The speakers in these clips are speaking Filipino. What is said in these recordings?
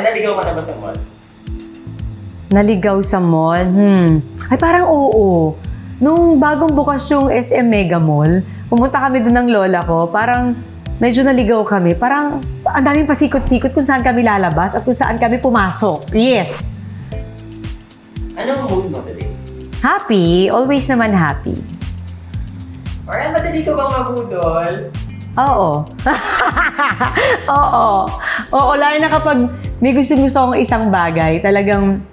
naligaw ka na ba sa mall? Naligaw sa mall? Ay, parang oo. Nung bagong bukas yung SM Mega Mall, pumunta kami doon ng lola ko, parang medyo naligaw kami. Parang ang daming pasikot-sikot kung saan kami lalabas at kung saan kami pumasok. Yes! Anong mood mo today? Happy. Always naman happy. Or madali ka bang mabudol? Oo. Oo. Oo, lalo na kapag may gusto-gusto akong isang bagay, talagang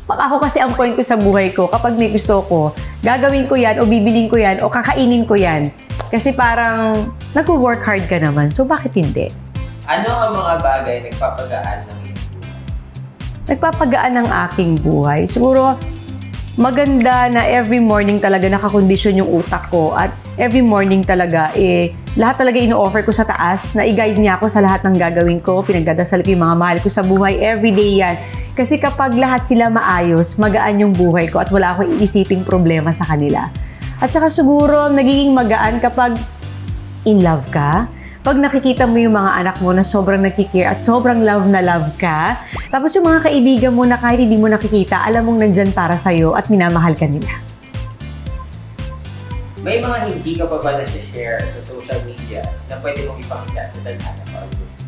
ako kasi ang point ko sa buhay ko, kapag may gusto ko, gagawin ko yan o bibiling ko yan o kakainin ko yan. Kasi parang nag-work hard ka naman, so bakit hindi? Ano ang mga bagay nagpapagaan ng iyong buhay? Nagpapagaan ng aking buhay. Siguro, maganda na every morning talaga nakakondisyon yung utak ko at every morning talaga, lahat talaga ino-offer ko sa taas na i-guide niya ako sa lahat ng gagawin ko, pinagdadasal ko yung mga mahal ko sa buhay, everyday yan. Kasi kapag lahat sila maayos, magaan yung buhay ko at wala akong iisiping problema sa kanila. At saka siguro, nagiging magaan kapag in love ka. Pag nakikita mo yung mga anak mo na sobrang nakikare at sobrang love na love ka. Tapos yung mga kaibigan mo na kahit hindi mo nakikita, alam mong nandyan para sa'yo at minamahal ka nila. May mga hindi ka pa ba na-share sa social media na pwede mong ipakita sa tadhana para gusto?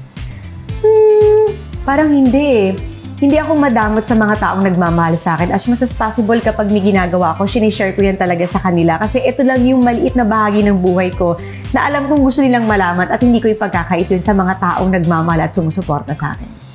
Parang hindi eh. Hindi ako madamot sa mga taong nagmamahal sa akin. As much as possible kapag may ginagawa ko, sinishare ko yan talaga sa kanila. Kasi ito lang yung maliit na bahagi ng buhay ko na alam kong gusto nilang malaman at hindi ko ipagkakait yun sa mga taong nagmamahal at sumusuporta sa akin.